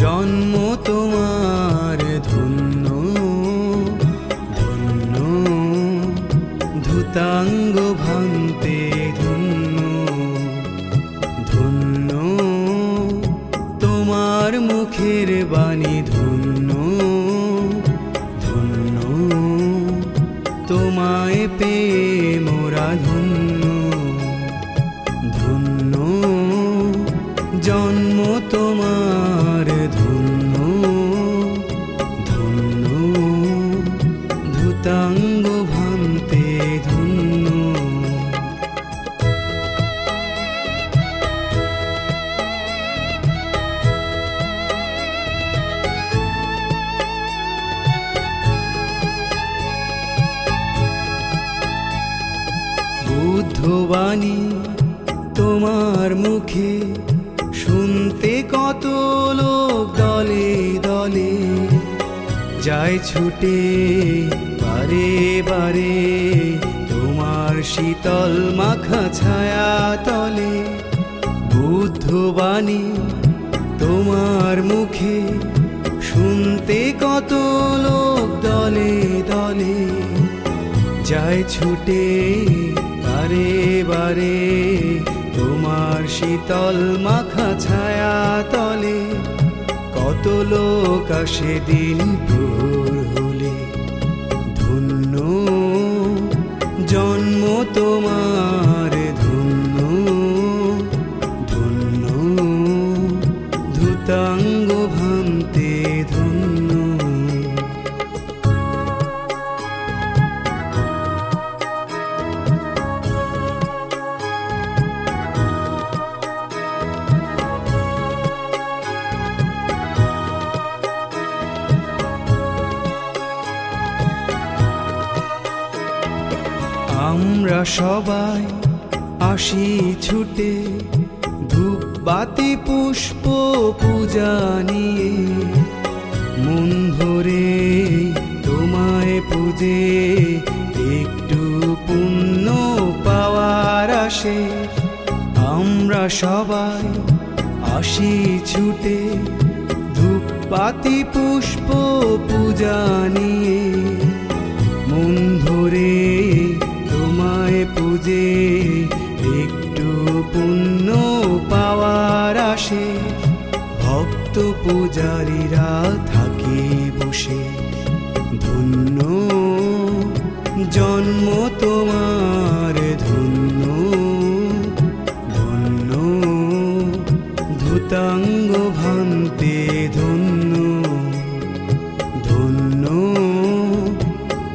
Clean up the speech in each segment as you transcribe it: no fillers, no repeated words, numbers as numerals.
জন্ম তোমার ধন্য ধন্য ধূতাঙ্গ ভান্তে ধন্য ধন্য তোমার মুখের বাণী ধন্য ধন্য তোমায় পেয়ে মোরা ধন্য ধন্য জন্ম তোমার ধন্য ধন্য ধূতাঙ্গ ভান্তে ধন্য বুদ্ধবাণী তোমার মুখে শুনতে কত লোক দলে দলে যায় ছুটে বারে বারে তোমার শীতল মাখা ছায়া তলে বুদ্ধবাণী তোমার মুখে শুনতে কত লোক দলে দলে যায় ছুটে বারে বারে তোমার শীতল মাখা ছায়া তলে কত লোক আসে দিন প্রহর হলে ধন্য জন্ম তোমার ধন্য ধন্য ধূতাঙ্গ ভান্তে ধন্য আমরা সবাই আসি ছুটে ধূপ বাতি পুষ্প পূজা নিয়ে মন ভরে তোমায় পূজে একটু পুণ্য পাওয়ার আসে আমরা সবাই আসি ছুটে ধূপ বাতি পুষ্প পূজা নিয়ে মন ভরে তোমায় পূজে একটু পুণ্য পাওয়ার আসে ভক্ত পূজারীরা থাকে বসে ধন্য জন্ম তোমার ধন্য ধন্য ধূতাঙ্গ ভান্তে ধন্য ধন্য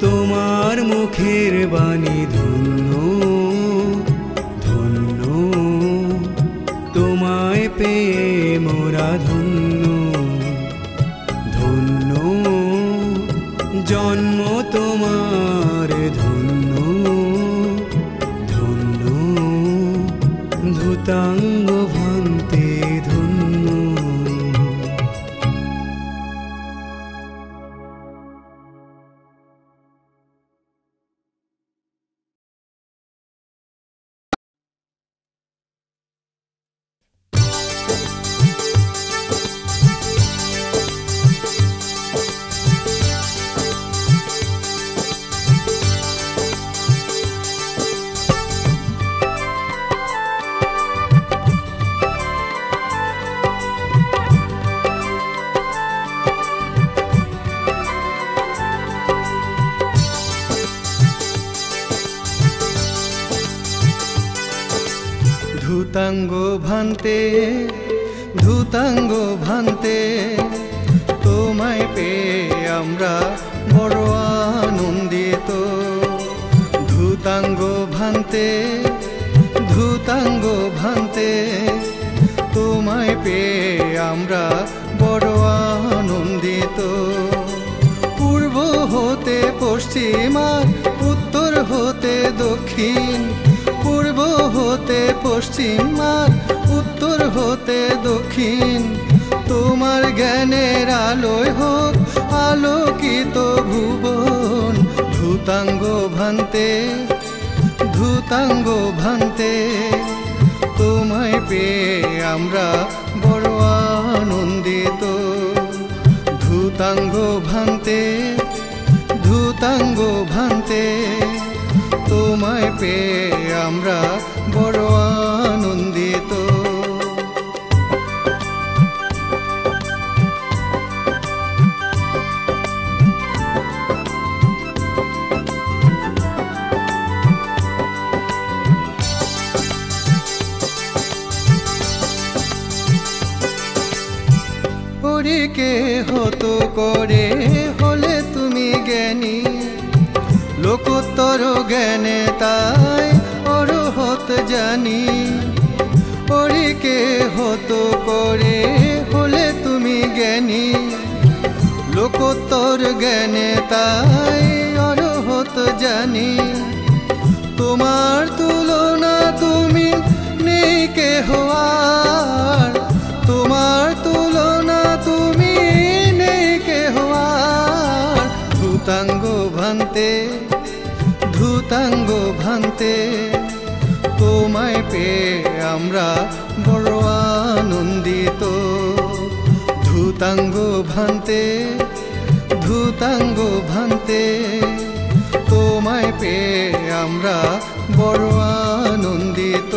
তোমার মুখের বাণী ধন্য ধন্য তোমায় পেয়ে মোরা ধন্য ধন্য জন্ম তোমার ধন্য ধন্য ধূতাঙ্গ ভান্তে ধন্য ধূতাঙ্গ ভান্তে ধূতাঙ্গ ভান্তে তোমায় পেয়ে আমরা বড় আনন্দিত ধূতাঙ্গ ভান্তে ধূতাঙ্গ ভান্তে তোমায় পেয়ে আমরা বড় আনন্দিত পূর্ব হতে পশ্চিম আর উত্তর হতে দক্ষিণ পূর্ব হতে পশ্চিম আর উত্তর হতে দক্ষিণ তোমার জ্ঞানের আলোয় হোক আলোকিত ভুবন ধূতাঙ্গ ভান্তে ধূতাঙ্গ ভান্তে তোমায় পেয়ে আমরা বড় আনন্দিত ভান্তে ধূতাঙ্গ ভান্তে তোমায় পেয়ে আমরা বড় আনন্দিত। কে হতো করে হলে তুমি জ্ঞানী লোকোত্তর জ্ঞানে তাই অরহত জানি। কে হতো করে হলে তুমি জ্ঞানী লোকোত্তর জ্ঞানে তাই অরহত জানি। তোমার তুলনা তুমি নেই কেহ আর, তোমার তুলনা তুমি নেই কেহ আর। ধূতাঙ্গ ভান্তে ধূতাঙ্গ ভান্তে তোমায় পেয়ে আমরা বড় আনন্দিত। ধূতাঙ্গ ভান্তে ধূতাঙ্গ ভান্তে তোমায় পেয়ে আমরা বড় আনন্দিত।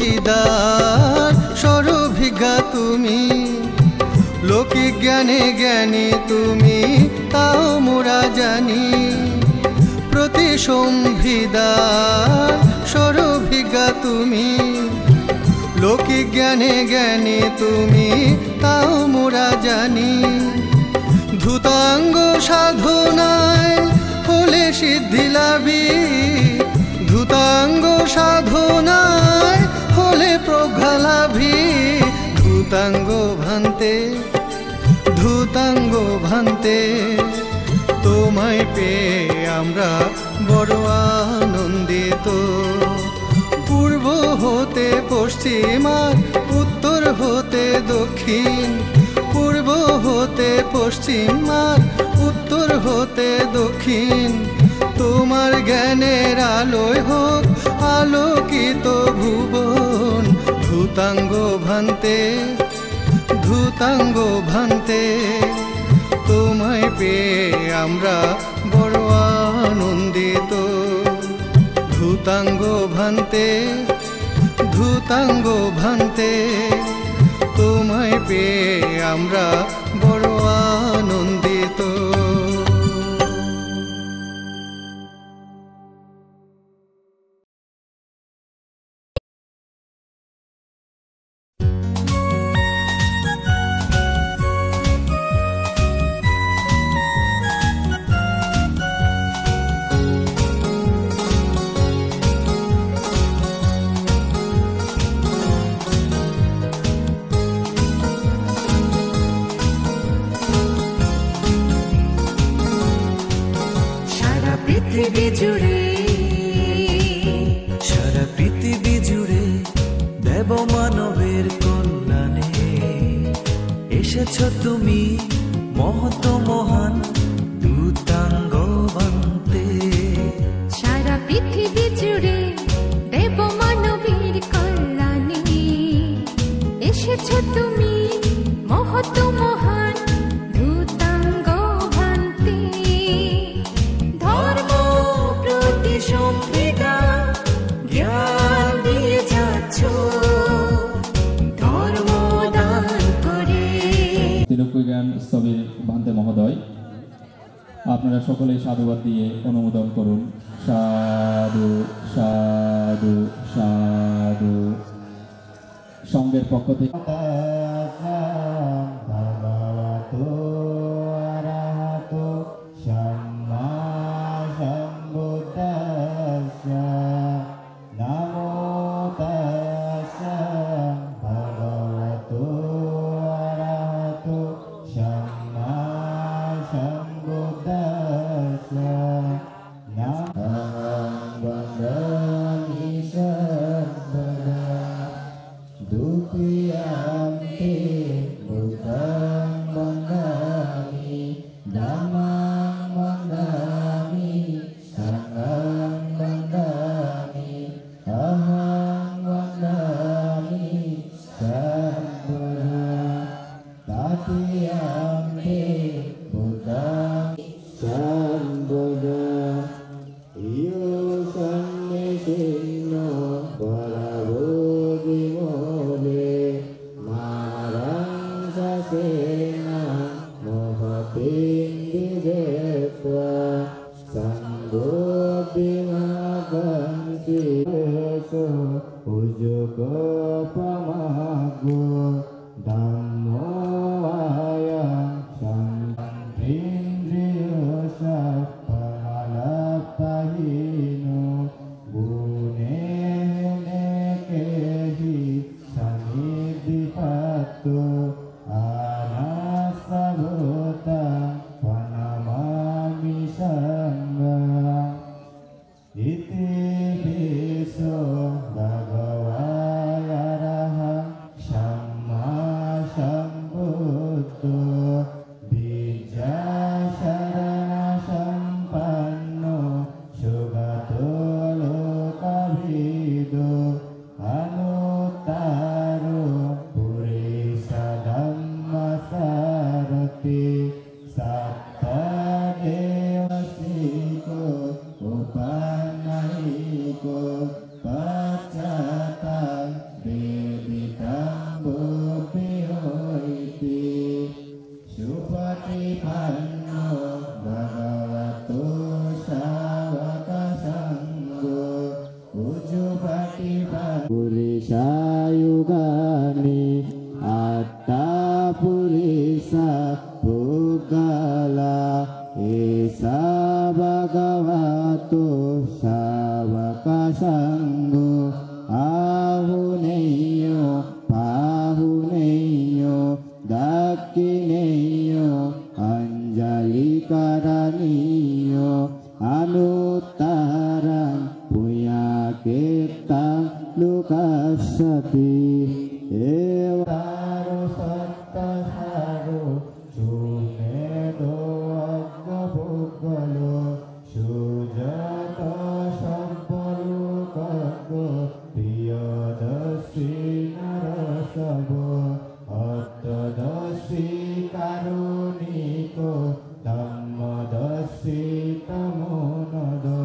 প্রতিসম্ভিদার সরভিজ্ঞা তুমি লৌকিক জ্ঞানে জ্ঞানী তুমি তাও মোরা জানি। প্রতিসম্ভিদার সরভিজ্ঞা তুমি লৌকিক জ্ঞানে জ্ঞানী তুমি তাও মোরা জানি। ধূতাঙ্গ সাধনায় হলে সিদ্ধি লাভী, ধূতাঙ্গ সাধনায় হলে প্রজ্ঞা লাভী। ধূতাঙ্গ ভান্তে ধূতাঙ্গ ভান্তে তোমায় পেয়ে আমরা বড় আনন্দিত। পূর্ব হতে পশ্চিম আর উত্তর হতে দক্ষিণ, পূর্ব হতে পশ্চিম আর উত্তর হতে দক্ষিণ। তোমার জ্ঞানের আলোয় হোক আলোকিত ভুবন। ধূতাঙ্গ ভান্তে ধূতাঙ্গ ভান্তে তোমায় পেয়ে আমরা বড় আনন্দিত। ধূতাঙ্গ ভান্তে ধূতাঙ্গ ভান্তে তোমায় পেয়ে আমরা বড় আনন্দিত। সারা পৃথিবী জুড়ে দেব মানবের কল্যাণে এসেছো তুমি মহৎ মহান ধূতাঙ্গ ভান্তে। সারা পৃথিবী জুড়ে দেব মানবের কল্যাণে এসেছো তুমি মহৎ মহান ধূতাঙ্গ ভান্তে। ধর্ম প্রতিসম্ভিদা জ্ঞান দিয়ে যাচ্ছ ধর্ম দান করে। তিলক জ্ঞান স্থবির ভান্তে মহোদয়, আপনারা সকলেই সাধুবাদ দিয়ে অনুমোদন করুন। সাধু সাধু সাধু। সঙ্গের পক্ষ থেকে Namo Sanggo binaganti eso ujugo pamago Dhammo ayang sangindriyo sapalapahino Gune kehi sanidhipato anasagota panamami sangha iti piso bhagavaya arahang samma sambuddho bija sarana sampanno sugato lokavido anuttaro purisa dhamma sarati satta devasiko upanahiko pacatan beditambo piyoiti supatipanno bhagavato sawaka sanggo ujupatipanno purisayugani atta purisa Pugala esa bhagavato savaka sanggo ahuneyo pahuneyo dakineyo anjali karaniyo anuttarang puyaketang lukasati ewaro sattasaro sumedo aggabuggalo sujata sampalukaggo priyadasi narasabo attadasi karuniko dhammadasi tamonado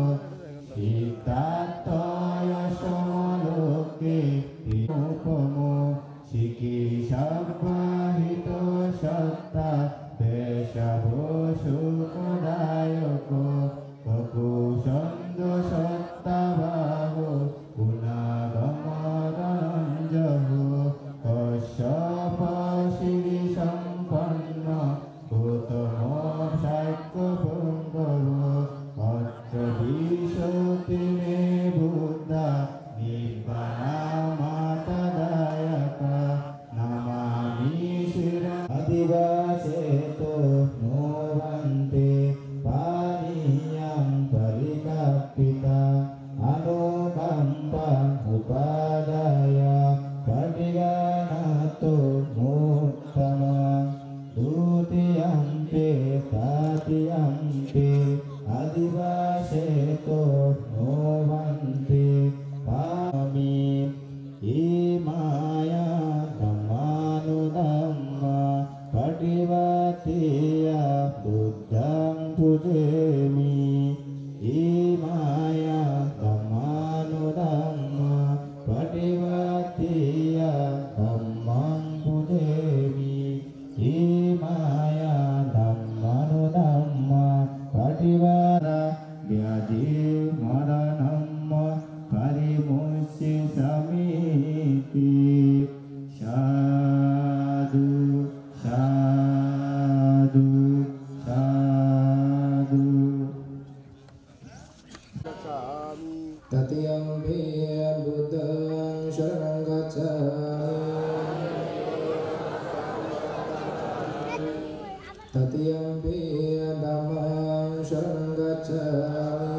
hitataya samaloke upamo siki sabbahito satta desabo sukodayoko baku sando satta baho gunagamadhananjaho kasyapa siri sampanna utama saiko punggalo atra disotine buddha nibbana matadayaka namami sira adivaseto novante paniyam parikapita anukampa upadaya padiganato muttama dutiyampe tatiyampe adivaseto novante pami imaya dhammanudhamma padivatiya buddhang pujemi imaya dhammanudhamma padivatiya dhammang pujemi imaya dhammanudhamma padivara vyadi maranamma parimussi samiti sadhu sadhu sadhu tatiyampi buddhang sharanang gacchami tatiyampi dhammang sharanang gacchami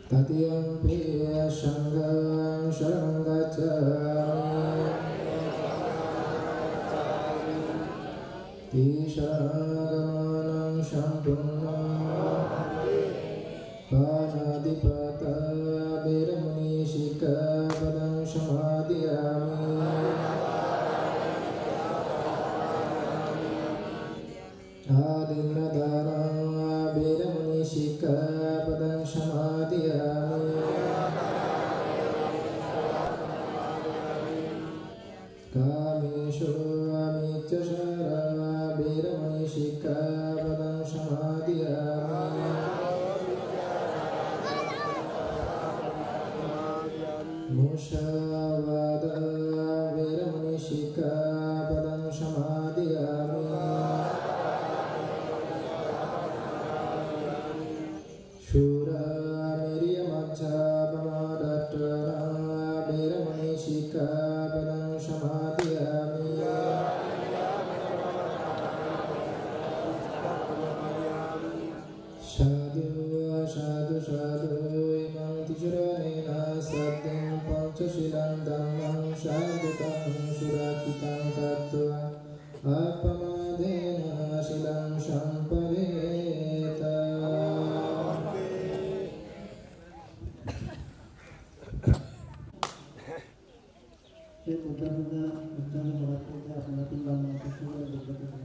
tatiyampi sanghang sharanang gacchami tisaragamanang sampurna panadipata beramani sikkhapadang samadhiyami adinnadarang beramani sikkhapadang samadhiyami kameshu amicchasara beramani sikkhapadang Sikkhapadam samadhiyami. Mushavada Veramani Sikkhapadam samadhiyami. Shura Miriya Machabhamadhattvana Veramani Sikkhapadam samadhiyami. Sadhu sadhu sadhu imam tijaranena satyam panchasilam dhammam sadhutam surakitam tattva apamadena silam sampareta. Saya mudah-mudahan berjalan kita akan tinggal mati sudah berbeda dengan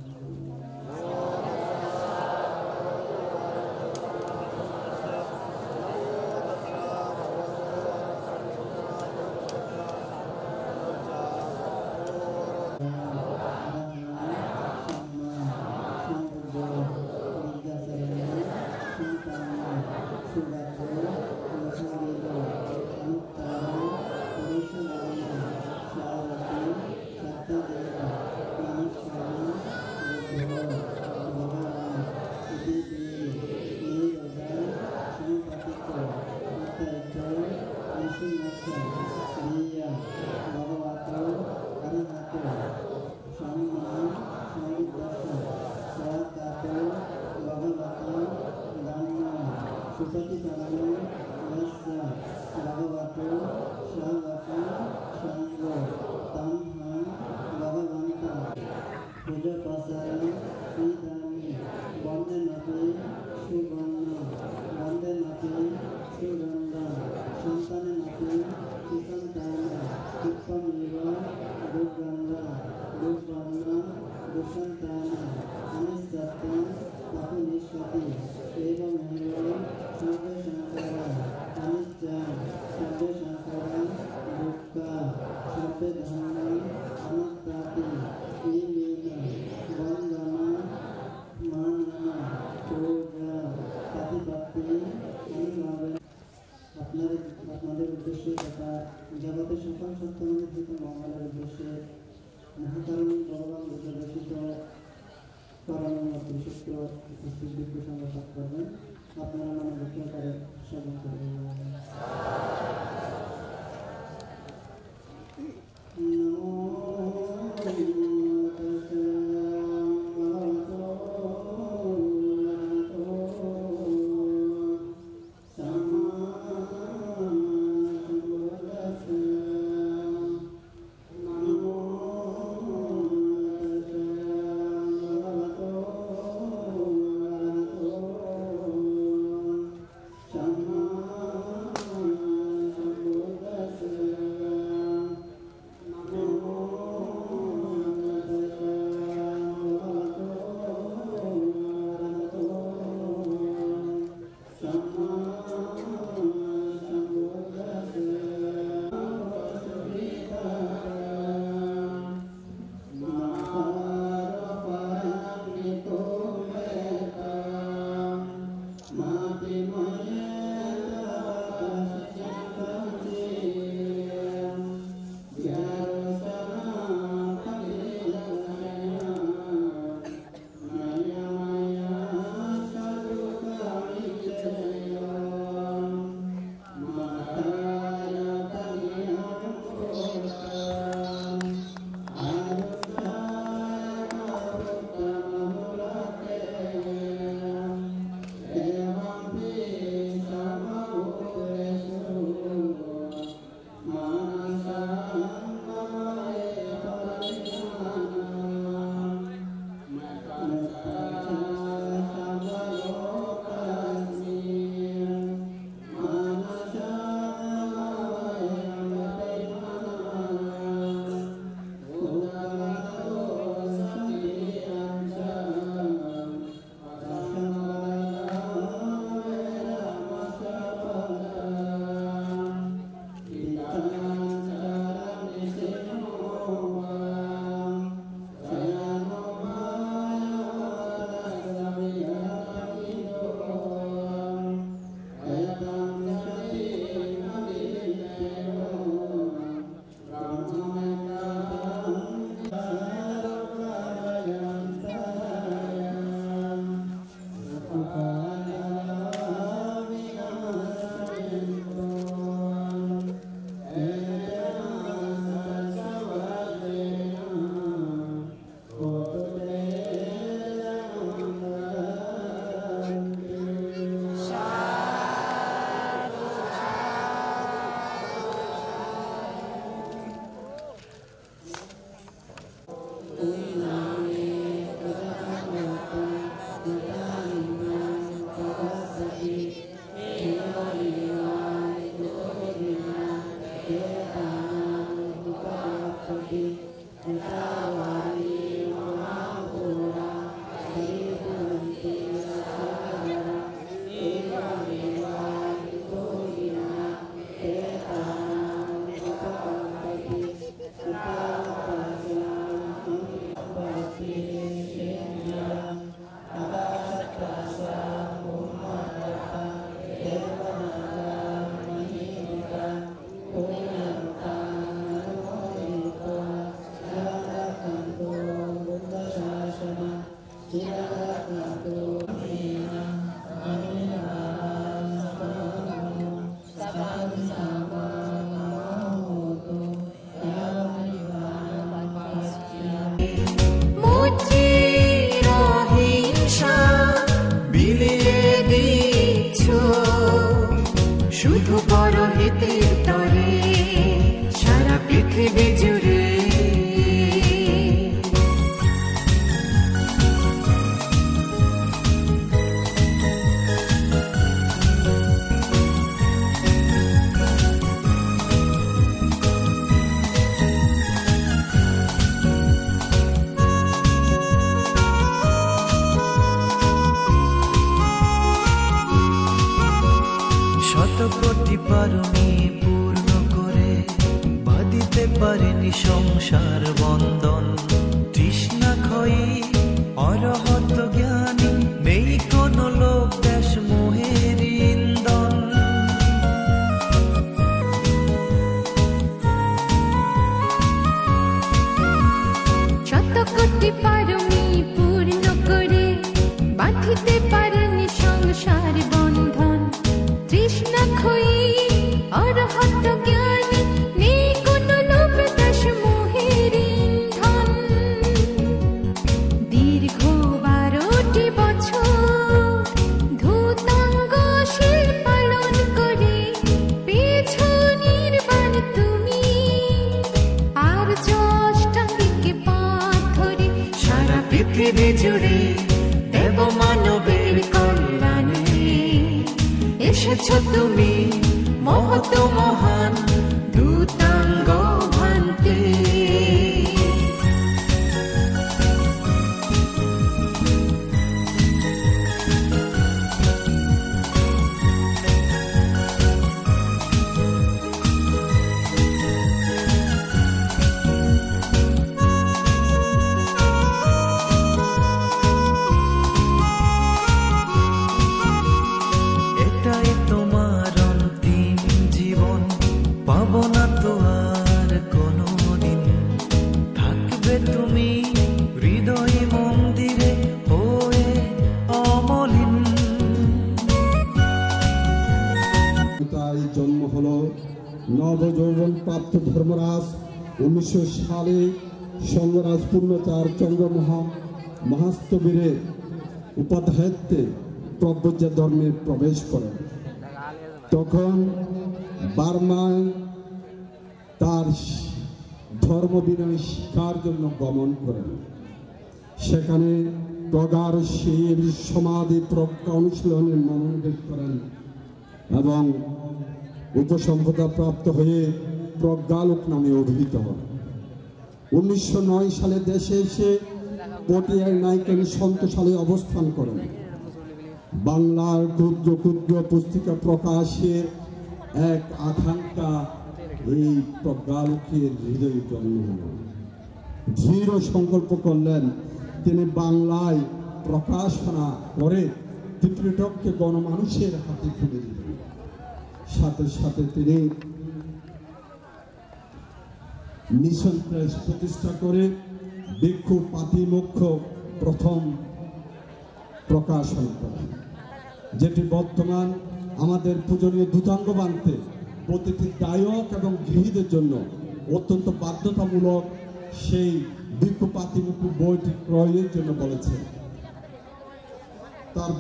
আপনাদের উদ্দেশ্যে তথা জগতের সকল সত্যমানের হিত মঙ্গলের উদ্দেশ্যে মহাকারণী ভগবান উদ্দেশিত করণীয় বিশিষ্ট উপস্থিত দিব্য সঙ্গে পাঠ করবেন। আপনারা মনে লক্ষ্য করে শ্রবণ করবেন। Sama শুধু পরহিতের তরে সারা পৃথিবী জুড়ে শতকোটি পারুনি পূর্ণ করে বাঁধিতে পারেনি সংসার বন্ধন। তৃষ্ণা ক্ষয়ী অরহত জ্ঞানী নেই কোন লোক দেশ মোহের ইন্ধন। শতকোটি পারুনি পূর্ণ করে বাঁধিতে পারেনি সংসার বন্ধন। তৃষ্ণা ক্ষয়ী অরহত জ্ঞানী নেই কোন লোক দেশ মোহের ইন্ধন। দীর্ঘ 12টি বছর ধূতাঙ্গ শিল পালন করে পেয়েছ নির্বাণ তুমি। আর অষ্টাঙ্গিকে পথ ধরে সারা পৃথিবী জুড়ে দেব মানবের কল্যাণে এসেছ তুমি মহৎ মহান দূতাঙ্গ ভান্তে। এটাই তোমার অন্তিম জীবন, পাবো না তো আর কোনোদিন। থাকবে তুমি হৃদয় মন্দিরে হয়ে অমলিন। তাই জন্ম হলো নবযৌবন প্রাপ্ত ধর্মরাজ 1900 সালে সঙ্গরাজ পূর্ণচার চন্দ্র মহাস্তবীরের উপাধ্যায়ত্বে প্রব্রজ ধর্মে প্রবেশ করেন। তখন বার্মায় তার ধর্ম বিনয় শিক্ষার জন্য গমন করেন। সেখানে প্রগাঢ় শিব সমাধি প্রজ্ঞা অনুশীলনে মনোনিবেশ করেন এবং উপসম্পদা প্রাপ্ত হয়ে প্রজ্ঞালোক নামে অভিহিত হন। 1909 সালে দেশে এসে পটিয়ার নাইকেন সন্তশালে অবস্থান করেন। বাংলার ক্ষুদ্র ক্ষুদ্র পুস্তিকা প্রকাশের এক আকাঙ্ক্ষা এই প্রজ্ঞালোকের হৃদয়ে জন্ম হল। দৃঢ় সংকল্প করলেন তিনি বাংলায় প্রকাশনা করে ত্রিপিটককে গণমানুষের হাতে তুলে দিলেন। সাথে সাথে তিনি মিশন প্রেস প্রতিষ্ঠা করে ভিক্ষু পাতিমোক্ষ প্রথম প্রকাশন করেন, যেটি বর্তমান আমাদের পূজনীয় দূতাঙ্গ বানতে প্রতিটি দায়ক এবং গৃহীদের জন্য অত্যন্ত বাধ্যতামূলক সেই ভিক্ষু পাতিমোক্ষ বইটি ক্রয়ের জন্য বলেছেন। তার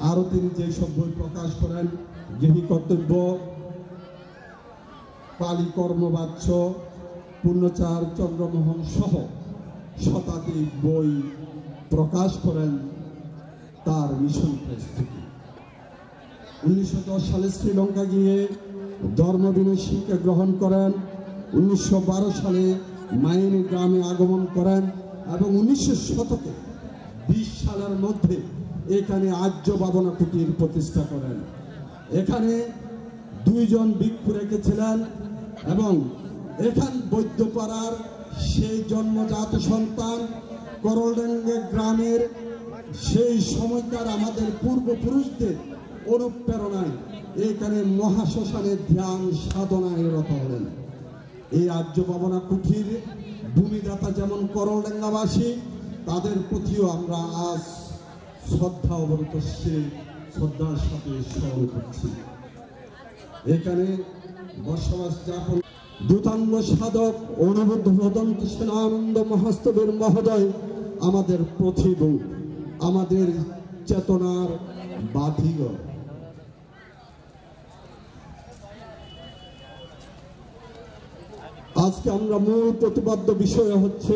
আরও তিনি যেসব বই প্রকাশ করেন, গৃহী কর্তব্য, পালি কর্মবাচ্য, পূর্ণচার চন্দ্রমোহন সহ শতাধিক বই প্রকাশ করেন তার মিশন প্রেস থেকে। 1910 সালে শ্রীলঙ্কা গিয়ে ধর্মবিনয় শিক্ষা গ্রহণ করেন। 1912 সালে মাইনি গ্রামে আগমন করেন এবং 1900 শতকে 20 সালের মধ্যে এখানে আর্য ভাবনা কুটির প্রতিষ্ঠা করেন। এখানে 2 জন ভিক্ষু রেখেছিলেন এবং এখান বৈদ্যপাড়ার সেই জন্মজাত সন্তান করলডাঙ্গা গ্রামের সেই সময়কার আমাদের পূর্বপুরুষদের অনুপ্রেরণায় এখানে মহাশ্মশানে ধ্যান সাধনায় রত হলেন। এই আর্য ভাবনা কুঠির ভূমিদাতা যেমন করলডাঙ্গাবাসী, তাদের প্রতিও আমরা আজ শ্রদ্ধা অবনত শ্রদ্ধার সাথে স্মরণ করছি। এখানে বসবাস যাপন দূতাঙ্গ সাধক অনুবুদ্ধ ভদন্ত সেনানন্দ মহাস্তবের মহোদয় আমাদের প্রতিভূ, আমাদের চেতনার বাতিঘর। আজকে আমরা মূল প্রতিপাদ্য বিষয় হচ্ছে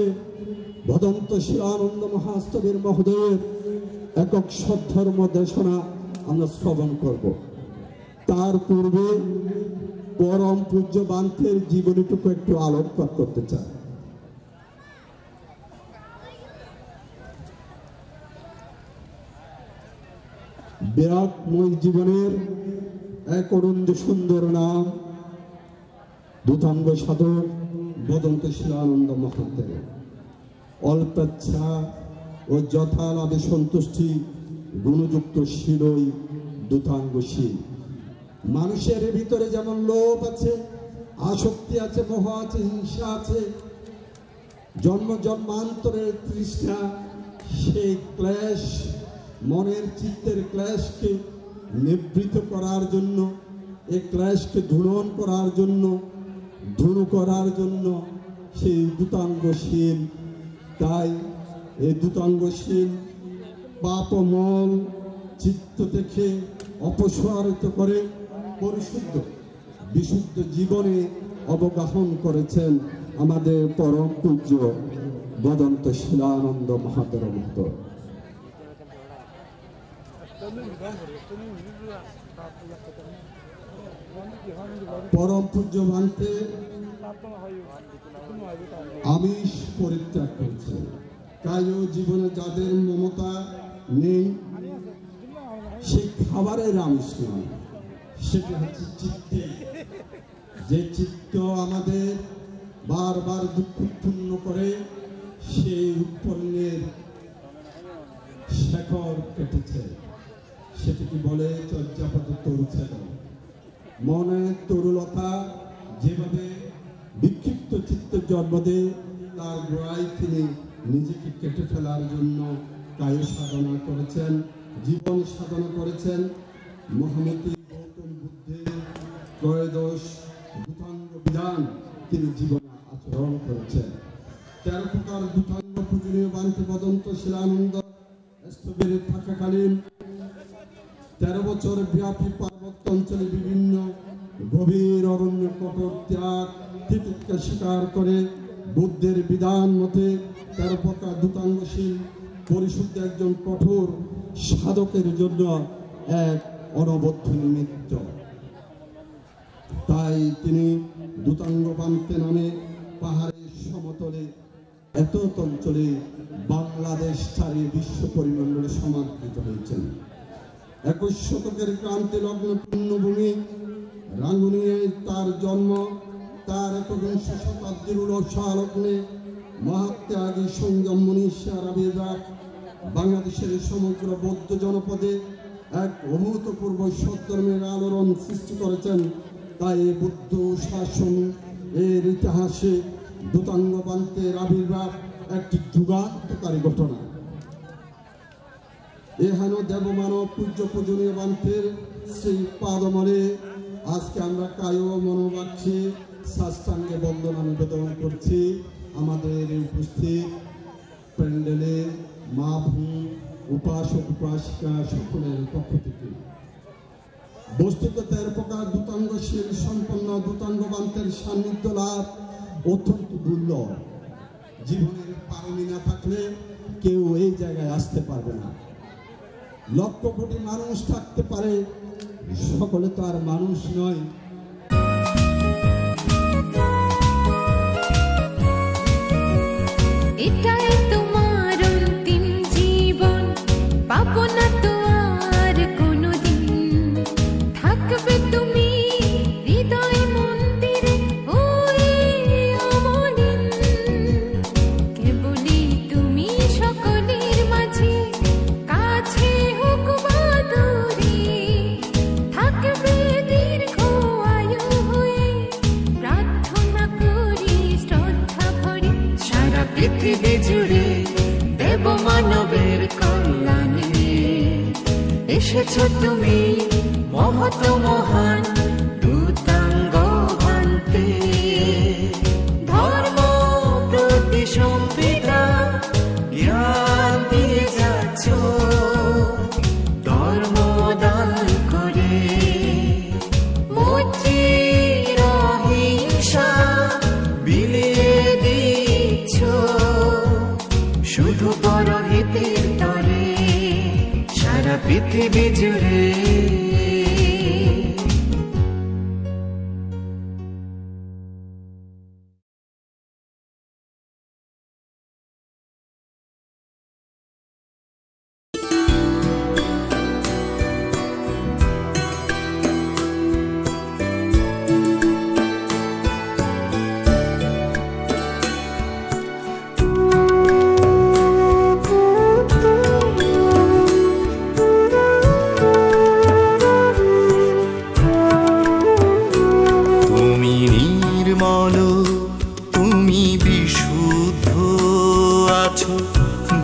ভদন্ত শিলানন্দ মহাস্তবের মহোদয়ের একক সদ্ধর্ম দেশনা আমরা শ্রবণ করব। তার পূর্বে পরম পূজ্য বান্তের জীবনীটুকু একটু আলোকপাত করতে চাই। বিরাটময় জীবনের এক অরুণ সুন্দর নাম দূতাঙ্গ সাধক ভদন্ত শিলানন্দ মহান্তের। অল্পেচ্ছা ও যথালাভে সন্তুষ্টি গুণযুক্ত শিলই দূতাঙ্গশীল। মানুষের ভিতরে যেমন লোভ আছে, আসক্তি আছে, মোহ আছে, হিংসা আছে, জন্ম জন্মান্তরের তৃষ্ণা, সেই ক্লেশ মনের চিত্তের ক্লেশকে নিবৃত করার জন্য, এই ক্লেশকে ধূলন করার জন্য, ধুনু করার জন্য সেই দূতাঙ্গশীল। তাই এই দূতাঙ্গশীল পাপমল চিত্ত থেকে অপসারিত করে পরিশুদ্ধ বিশুদ্ধ জীবনে অবগাহন করেছেন আমাদের পরম পূজ্য ভদন্ত শিলানন্দ মহাতের মতো। পরম পূজ্য ভান্তে আমিষ পরিত্যাগ করছে। কায়ো জীবনে যাদের মমতা নেই, সে খাবারের আমিষ নয়, সেটা হচ্ছে চিত্তে। যে চিত্ত আমাদের বারবার দুঃখ উৎপন্ন করে, সেই উৎপন্নের শেখর কেটেছে, সেটাকে বলে চর্যাপদ তরুছেদ। মনে তরুলতা যেভাবে বিক্ষিপ্ত চিত্ত জন্ম দেয়, তার গোড়ায় তিনি নিজেকে কেটে ফেলার জন্য কায় সাধনা করেছেন, জীবন সাধনা করেছেন। মহামতি গৌতম বুদ্ধের ত্রয়োদশ দূতাঙ্গ বিধান তিনি জীবনে আচরণ করেছেন। 13 প্রকার দূতাঙ্গ পূজনীয় বান্তে ভদন্ত শিলানন্দ স্থবিরে থাকাকালীন 13 বছর ব্যাপী পার্বত্য অঞ্চলে বিভিন্ন গভীর অরণ্য কঠোর ত্যাগ তিতিক্ষা স্বীকার করে বুদ্ধের বিধান মতে 13 প্রকার দূতাঙ্গশীল পরিশুদ্ধ একজন কঠোর সাধকের জন্য এক অনবদ্য নিমিত্ত। তাই তিনি দূতাঙ্গ বান্তে নামে পাহাড়ের সমতলে এত অঞ্চলে বাংলাদেশ ছাড়িয়ে বিশ্ব পরিমণ্ডলে সমাদৃত হয়েছেন। 21 শতকের ক্রান্তি লগ্ন পুণ্যভূমি রাঙ্গুনিয়ে তার জন্ম। তার 21 শতাব্দীর উলসালগ্নে মহাত্যাগী সংযম মনীষীর আবির্ভাব। বাংলাদেশের সমগ্র বৌদ্ধ জনপদে এক অভূতপূর্ব সদ্ধর্মের আলোড়ন সৃষ্টি করেছেন। তাই এই বুদ্ধ শাসন এর ইতিহাসে দূতাঙ্গ বান্তের আবির্ভাব একটি যুগান্তকারী ঘটনা। এহেন দেবমানব পূজ্য পূজনীয় বান্তের সেই পাদমলে আজকে আমরা কায় মনোবাক্যে সাষ্টাঙ্গে বন্দনা নিবেদন করছি। আমাদের উপস্থিত প্যান্ডেলে মা বোন, উপাসক উপাসিকা সকলের পক্ষ থেকে বস্তুত 13 প্রকার দূতাঙ্গশীল সম্পন্ন দূতাঙ্গ বান্তের সান্নিধ্য লাভ অত্যন্ত দুর্লভ। জীবনের পারমি না থাকলে কেউ এই জায়গায় আসতে পারবে না। লক্ষ কোটি মানুষ থাকতে পারে, সকলে তো আর মানুষ নয়। এটাই তোমার অন্তিম জীবন, পাবো না তো আর কোনোদিন। থাকবে তুমি হৃদয় মন্দিরে ওই অমলিন। কেবলই তুমি সকলের মাঝে, কাছে হোক বা দূরে, থাকবে দীর্ঘ এসেছো তুমি মহৎ মহান দূতাঙ্গ ভান্তে, ধর্ম প্রতি সম্পিতা জ্ঞান দিয়ে যাচ্ছ, ধর্ম দান করে মৈত্রীর অহিংসা বিলিয়ে দিচ্ছ, শুধু পরহিতের তরে সারা পৃথিবী জুড়ে।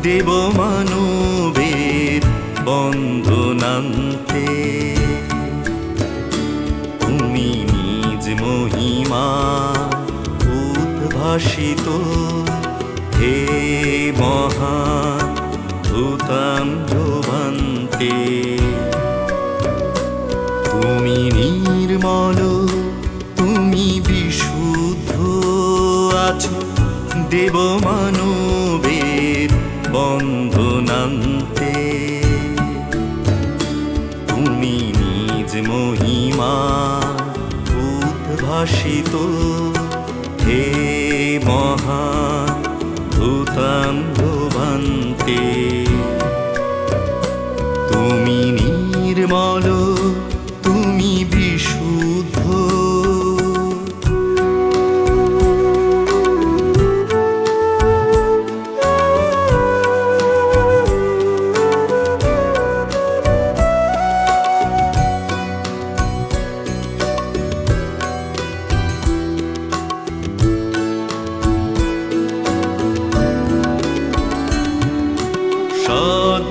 দেব মানবের বন্ধনান্তে, তুমি নিজ মহিমা উদ্ভাসিত, হে মহান ভূতাঙ্গভান্তে। তুমি নির্মল, তুমি বিশুদ্ধ আছো দেব মানবের বন্ধনান্তে, তুমি নিজ মহিমা উদ্ভাসিত, হে মহান ভূতাঙ্গভান্তে। তুমি নির্মল, তুমি বিশুদ্ধ,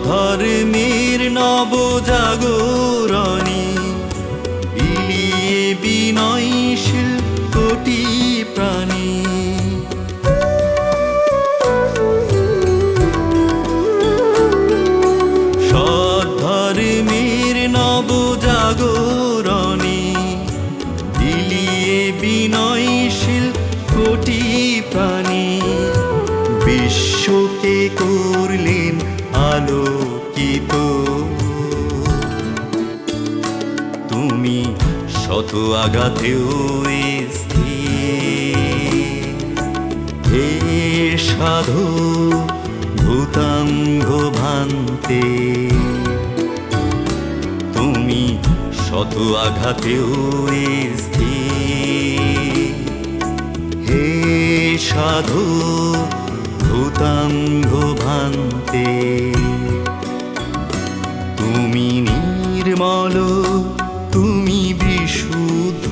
ধর্মের নবজাগরণী বিলিয়ে বিনয়শীল কোটি প্রাণী। সদ্ধর্মের নবজাগরণী বিলিয়ে বিনয়শীল কোটি প্রাণী, বিশ্বকে করলেন আলোকিত। তুমি শত আঘাতেও স্থির, হে সাধু ভূতাঙ্গভান্তে। তুমি শত আঘাতেও স্থির, হে সাধু ভূতাঙ্গভান্তে। তুমি নির্মল, তুমি বিশুদ্ধ,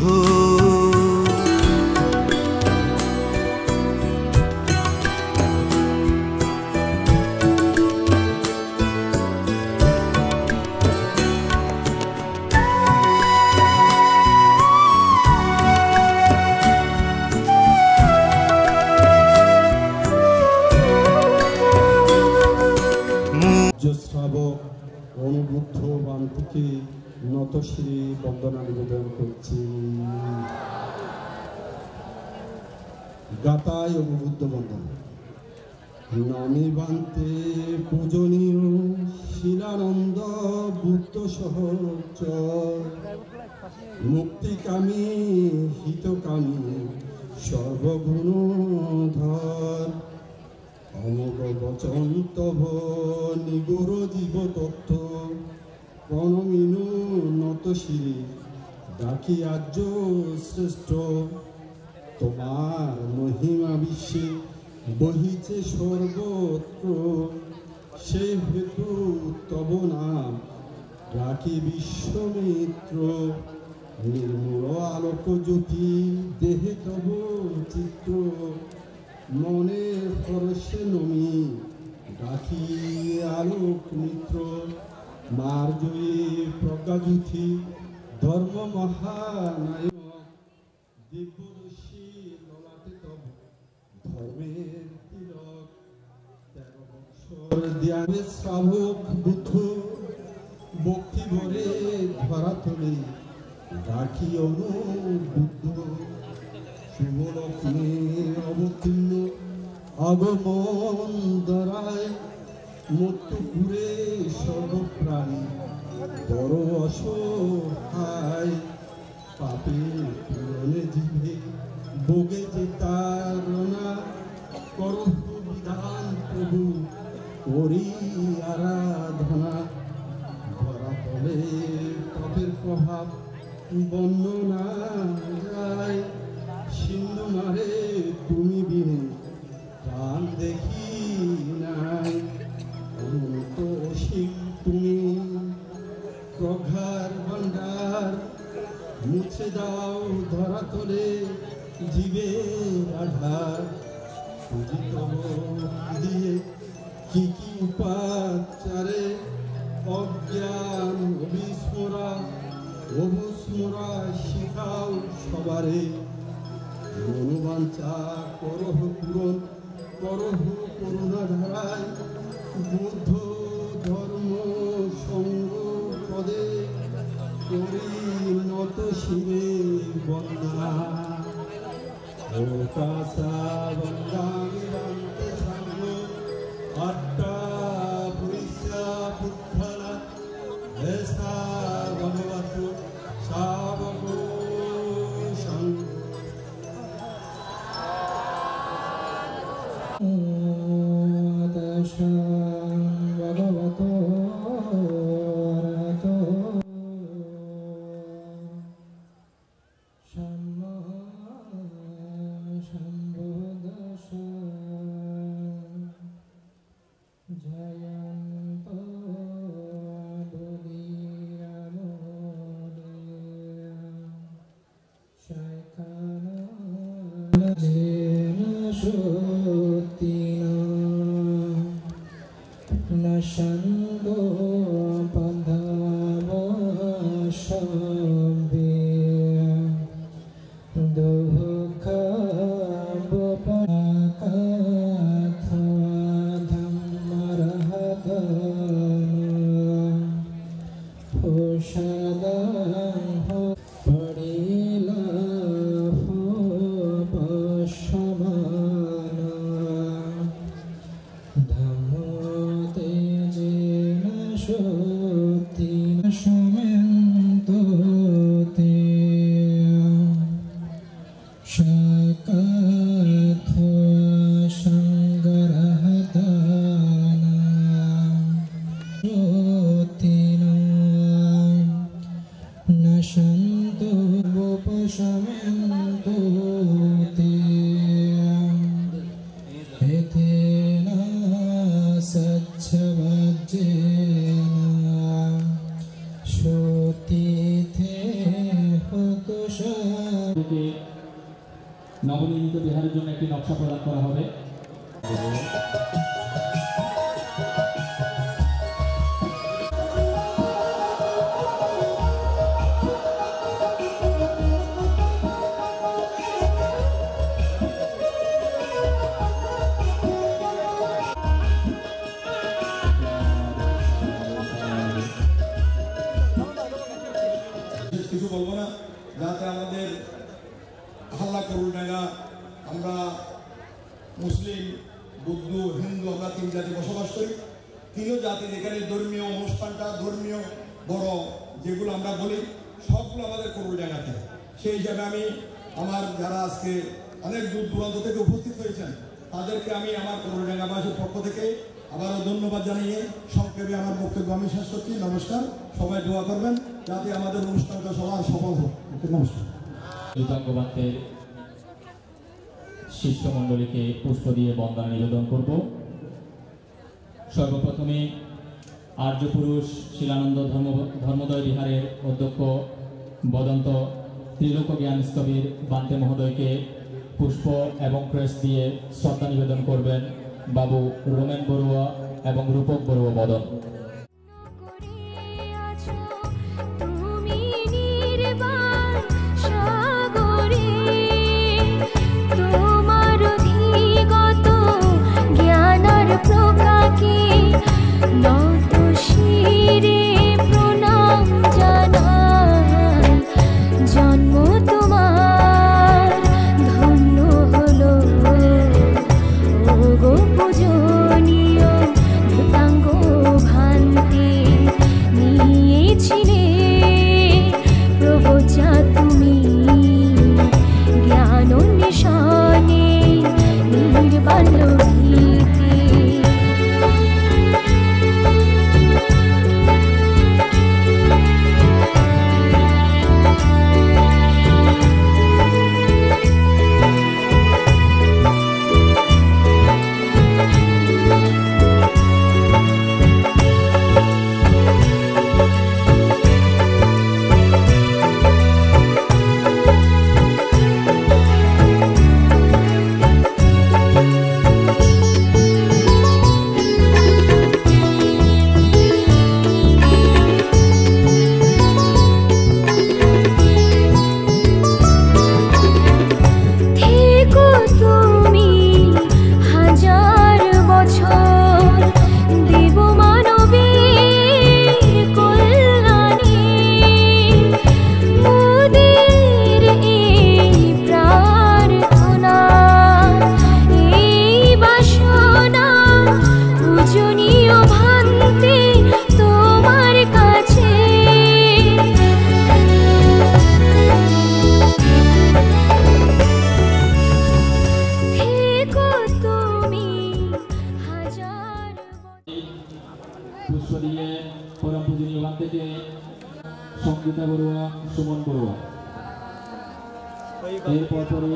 শ্রাবক অনুবুদ্ধ বান্তিকে নতশিরে বন্দনা নিবেদন করছি। গাতায় অনুবুদ্ধ বন্দনা। নমি বান্তে পূজনীয় শিলানন্দ বুদ্ধ সহচর, মুক্তিকামী হিতকামী সর্বগুণধর, অমোঘ বচন তব নিগুর জীব তত্ত্ব, প্রণমিনু নত শিরে ডাকি আর্য শ্রেষ্ঠ। তোমার মহিমা বিশ্বে বহিছে সর্বত্র, সে হেতু তব নাম রাখি বিশ্বমিত্র। নির্মূল আলোক জ্যোতি দেহে তব চিত্র, মনে পরশে নমি ডাকি আলোক মিত্র। মার্জয়ী প্রজ্ঞাযুথি ধর্ম মহানায়ক দিব্যদর্শী ললাটে তব ধর্মের তিলক 13 বৎসর ধ্যানে শ্রাবক বুদ্ধ ভক্তি ভরে ধরা তোলে রাখি অনুবুদ্ধ শুভ লক্ষ্মী অবতীর্ণ আগমন দ্বারায় মৃত্যু ঘুরে সর্বপ্রাণী বড় অসহায় পাপের পূরণে জীবে ভোগে যে তারণা করহ বিধান প্রভু করি আরাধনা ধরা তলে পাপের প্রভাব বর্ণনা যায় সিন্ধু মারে তুমি বিনে প্রাণ দেখি নাই অনন্ত অসীম তুমি প্রঘার ভান্ডার মুছে দাও ধরা তলে জীবের আধার পূজিত দিয়ে কি কি উপাচারে অজ্ঞান অবিস্মরা শিখাও সবারে মনোবাঞ্ছা করহ পূরণ করহ করুণা ধারায় বুদ্ধ ধর্ম সঙ্গ পদে করি নত শিবে বন্দনা ওকাসা বন্দামি বান্তে সাঙ্গ আট্টা পুরিষা পুত্থলা এসা ভগবত শাবক সঙ্গ ভগবতো অরহতো সম্মা সম্বুদ্ধস্স জয়ন্ত বুদ্ধিরামোদে শাইখানা জেন সত্যিনা নশন্দো পন্ধাবশম্বে দুঃখ বপকাথা ধম্মরহত হোষাদং পড়িলা পশমানা ধম্মতে যেন সত্যি সমেন্ততে শাকাথ সংগরহদানা সত্যিনা নশন্তু বপশমেন্ততে এতেনা সচ্ছবজ্জেনা সতীতে হতোষা নবনির্মিত বিহারের জন্য একটি নকশা প্রদান করা হবে। কিছু বলবো না যাতে আমাদের হাল্লা করুন না। আমরা মুসলিম বৌদ্ধ হিন্দু আমরা 3 জাতি বসবাস করি। 3 জাতির এখানে ধর্মীয় অনুষ্ঠানটা ধর্মীয় বড় যেগুলো আমরা বলি সবগুলো আমাদের করুন জায়গাতে। সেই হিসাবে আমি আমার যারা আজকে অনেক দূর দূরান্ত থেকে উপস্থিত হয়েছেন তাদেরকে আমি আমার করুণাগাবাসীর পক্ষ থেকে আবারও ধন্যবাদ জানিয়ে সংক্ষেপে আমার বক্তব্য আমি শেষ করছি। নমস্কার, সবাই দোয়া করবেন যাতে আমাদের অনুষ্ঠানটা সবার সফল হোক। নমস্কার। বিতঙ্গবান্তের শিষ্যমণ্ডলীকে পুষ্প দিয়ে বন্দনা নিবেদন করব। সর্বপ্রথমে আর্যপুরুষ শিলানন্দ ধর্মোদয় বিহারের অধ্যক্ষ বদন্ত ত্রিলোক জ্ঞান স্থবির বান্তে মহোদয়কে পুষ্প এবং ক্রেস্ট দিয়ে শ্রদ্ধা নিবেদন করবেন বাবু রোমেন বড়ুয়া এবং রূপক বড়ুয়া বদন। থেকে সঙ্গীতা বড়ুয়া, সুমন বড়ুয়া। এরপর পরে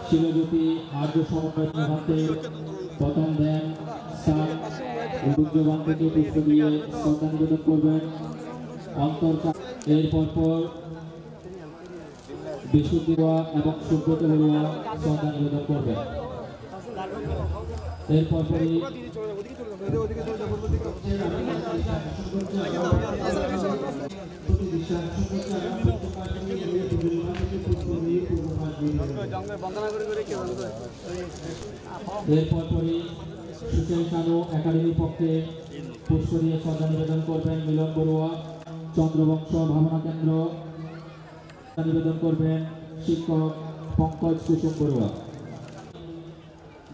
শিলজ্যোতি আর্য সমন্বয় প্রান্তের প্রথম ধ্যান স্থান ঐতিহ্যবান থেকে পুষ্প দিয়ে শ্রদ্ধা নিবেদন করবেন অন্তর। এরপর পর বিশুদ্ধি বড়ুয়া এবং সুব্রত বড়ুয়া শ্রদ্ধা নিবেদন করবেন। এরপর পরে সুশীল সানু একাডেমির পক্ষে পুষ্প দিয়ে শ্রদ্ধা নিবেদন করবেন মিলন বড়ুয়া। চন্দ্রবংশ ভাবনা কেন্দ্র নিবেদন করবেন শিক্ষক পঙ্কজ কুসুম বড়ুয়া।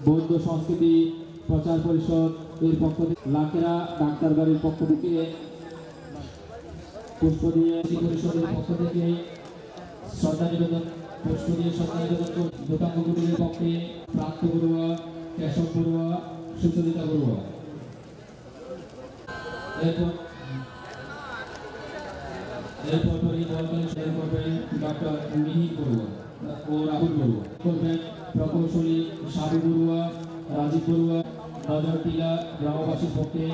বৌদ্ধ সংস্কৃতি প্রচার পরিষদ এর পক্ষ থেকে লাকেরা ডাক্তার বাড়ির পক্ষ থেকে পুষ্প দিয়ে পরিষদের পক্ষ থেকে শ্রদ্ধা নিবেদন পুষ্প দিয়ে শ্রদ্ধা নিবেদন করবেন দোকাঙ্গ কুটিরের পক্ষে প্রান্ত বড়ুয়া, কেশব বড়ুয়া, সুচরিতা বড়ুয়া। এরপর দলকালীন শুরু করবেন ডক্টর মিহির বড়ুয়া ও রাহুল বড়ুয়া। করবেন প্রকৌশলী সাধু বড়ুয়া, রাজীব বড়ুয়া। নজরটিলা গ্রামবাসীর পক্ষে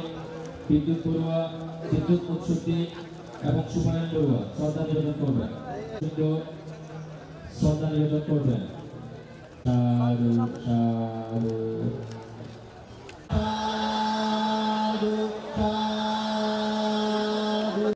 বিদ্যুৎ বড়ুয়া, বিদ্যুৎ উৎসবটি এবং সুপায়ন বড়ুয়া শ্রদ্ধা নিবেদন করবেন। শ্রদ্ধা নিবেদন করবেন।